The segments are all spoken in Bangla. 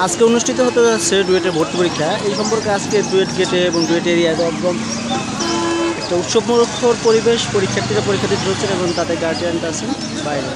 আজকে অনুষ্ঠিত হতে যাচ্ছে ডুয়েটের ভর্তি পরীক্ষা। এই সম্পর্কে আজকে ডুয়েট গেটে এবং ডুয়েট এরিয়াতে একদম একটা উৎসবমুখর পরিবেশ। পরীক্ষার্থীরা পরীক্ষা দিতে হচ্ছেন এবং তাদের গার্জিয়ানরা আছেন বাইরে।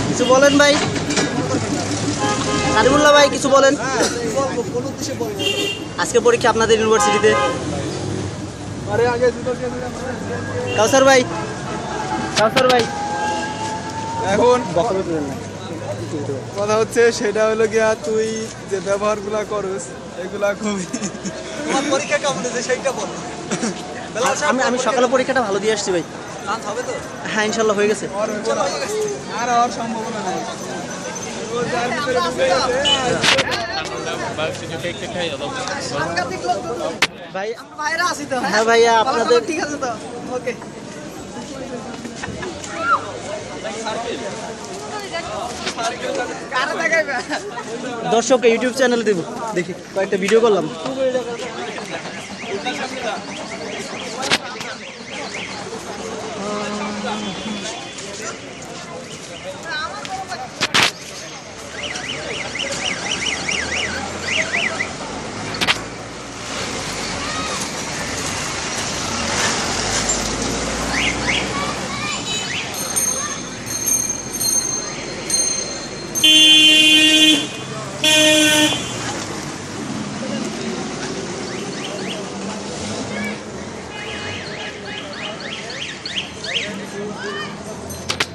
কিছু বলেন ভাই, কারিমুল্লাহ ভাই কিছু বলেন। আজকে পরীক্ষা আপনাদের ইউনিভার্সিটিতে। কাউসার ভাই, কাউসার ভাই এখন কথা হচ্ছে সেটা হলো গিয়া তুই যে ব্যবহারগুলা করস এগুলা খুবই পরীক্ষা কেমন হয়েছে সেইটা বল। আমি সকালে পরীক্ষাটা ভালো দিয়ে আসছি ভাই। হ্যাঁ ইনশাল্লাহ হয়ে গেছে। আর হওয়ার সম্ভাবনা নাই। ভাই হ্যাঁ ভাইয়া আপনাদের ঠিক আছে তো ওকে। দর্শক ইউটিউব চ্যানেলে দেবো, দেখি কয়েকটা ভিডিও করলাম।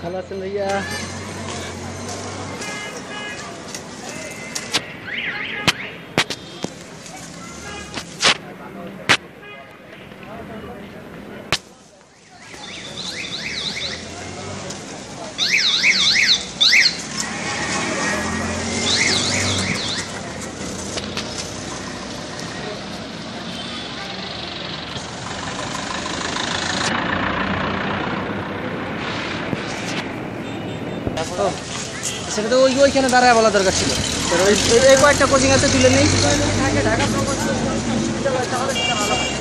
ভালো আছেন ভাইয়া? সেটা তো ওইখানে দাঁড়ায় বলা দরকার ছিল। এই কয়েকটা কোচিং আছে তুলে নেই।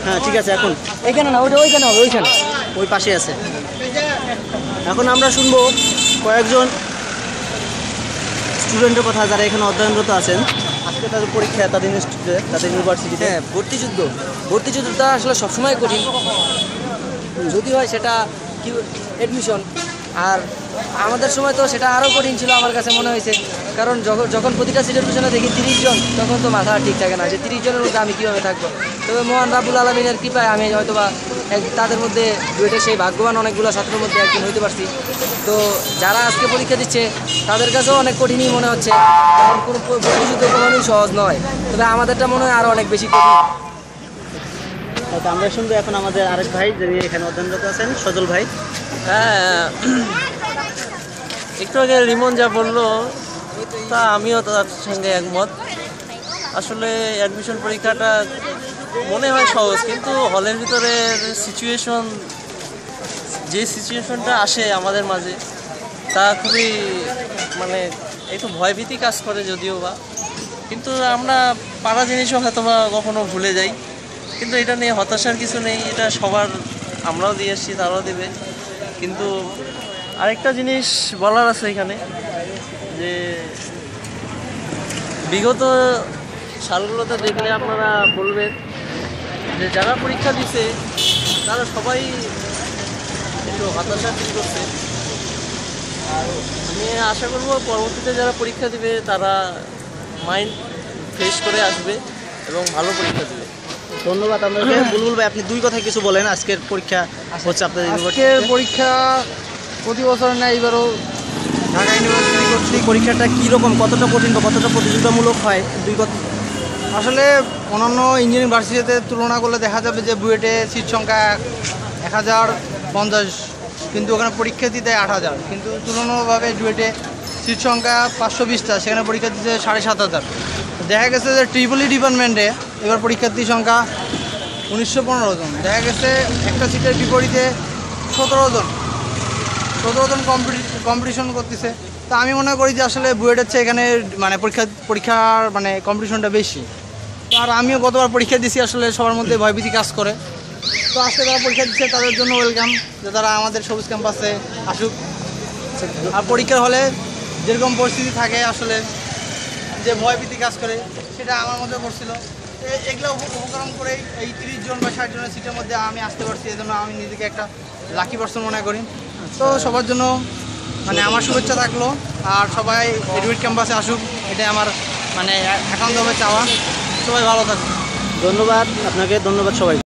হ্যাঁ ঠিক আছে, এখন এইখানে না, ওইটা ওইখানে হবে, ওইখানে ওই পাশে আছে। এখন আমরা শুনবো কয়েকজন স্টুডেন্টের কথা যারা এখানে অধ্যয়নরত আছেন। আজকে তাদের পরীক্ষা তাদের ইনস্টিটিউটে, তাদের ইউনিভার্সিটিতে। হ্যাঁ, ভর্তিযুদ্ধটা আসলে সবসময় কঠিন, যদি হয় সেটা কি অ্যাডমিশন। আর আমাদের সময় তো সেটা আরও কঠিন ছিল আমার কাছে মনে হয়েছে, কারণ যখন প্রতিটা সিটের পিছনে দেখি 30 জন, তখন তো মাথা ঠিক থাকে না যে 30 জনের মধ্যে আমি কীভাবে থাকবো। তবে মহান রাব্বুল আলামিনের কৃপায় আমি হয়তো বা তাদের মধ্যে ডুয়েটের সেই ভাগ্যবান অনেকগুলো ছাত্রের মধ্যে একজন হইতে পারছি। তো যারা আজকে পরীক্ষা দিচ্ছে তাদের কাছেও অনেক কঠিনই মনে হচ্ছে, কারণ কোনো ভর্তিযুদ্ধ কোনোদিন সহজ নয়। তবে আমাদেরটা মনে হয় আরও অনেক বেশি কঠিন। আমরা শুনবো এখন আমাদের আরেক ভাই যিনি এখানে অধ্যয়নরত আছেন, সজল ভাই। হ্যাঁ, একটু আগে রিমন যা বললো তা আমিও তার সঙ্গে একমত। আসলে অ্যাডমিশন পরীক্ষাটা মনে হয় সহজ, কিন্তু হলের ভিতরে সিচুয়েশন, যে সিচুয়েশনটা আসে আমাদের মাঝে তা খুবই মানে একটু ভয়ভীতি কাজ করে যদিও বা, কিন্তু আমরা পারা জিনিসও হয়তো বা কখনো ভুলে যাই। কিন্তু এটা নিয়ে হতাশার কিছু নেই, এটা সবার, আমরাও দিয়ে এসেছি তারাও দেবে। কিন্তু আরেকটা জিনিস বলার আছে এখানে, যে বিগত সালগুলোতে দেখলে আপনারা বলবেন যে যারা পরীক্ষা দিছে তারা সবাই একটু হতাশা ফিল করছে। আর আমি আশা করব পরবর্তীতে যারা পরীক্ষা দিবে তারা মাইন্ড ফ্রেশ করে আসবে এবং ভালো পরীক্ষা দেবে। ধন্যবাদ আপনাকে। বুলবুল ভাই আপনি দুই কথা কিছু বলেন। আজকের পরীক্ষা হচ্ছে আপনাদের আজকের পরীক্ষা প্রতি বছর না, এবারও ঢাকা ইউনিভার্সিটি কর্তৃক পরীক্ষাটা কীরকম, কতটা কঠিন বা কতটা প্রতিযোগিতামূলক হয়, দুই কথা। আসলে অন্যান্য ইঞ্জিনিয়ারিং ভার্সিটিতে তুলনা করলে দেখা যাবে যে বুয়েটে সিট সংখ্যা 1050, কিন্তু ওখানে পরীক্ষার্থী দেয় 8000, কিন্তু তুলনাভাবে ডুয়েটে সিট সংখ্যা 520টা, সেখানে পরীক্ষার্থী 7500। দেখা গেছে যে ট্রিপলি ডিপার্টমেন্টে এবার পরীক্ষার্থীর সংখ্যা 1915 জন। দেখা গেছে একটা সিটের বিপরীতে 17 জন কম্পিটিশন করতেছে। তো আমি মনে করি যে আসলে বুয়েটের চেয়ে এখানে মানে পরীক্ষার মানে কম্পিটিশনটা বেশি। তো আর আমিও গতবার পরীক্ষা দিয়েছি, আসলে সবার মধ্যে ভয়ভীতি কাজ করে। তো আজকে যারা পরীক্ষা দিচ্ছে তাদের জন্য ওয়েলকাম, যে তারা আমাদের সবুজ ক্যাম্পাসে আসুক। আর পরীক্ষার হলে যেরকম পরিস্থিতি থাকে আসলে, যে ভয়ভীতি কাজ করে, সেটা আমার মধ্যে পড়ছিল। এগুলো উপকরণ করেই এই 30 জন বা 60 জনের সিটের মধ্যে আমি আসতে পারছি, এই জন্য আমি নিজেকে একটা লাকি পার্সন মনে করি। তো সবার জন্য মানে আমার শুভেচ্ছা থাকলো, আর সবাই এডুকেট ক্যাম্পাসে আসুক, এটাই আমার মানে একান্তভাবে চাওয়া। সবাই ভালো থাকুক। ধন্যবাদ আপনাকে, ধন্যবাদ সবাই।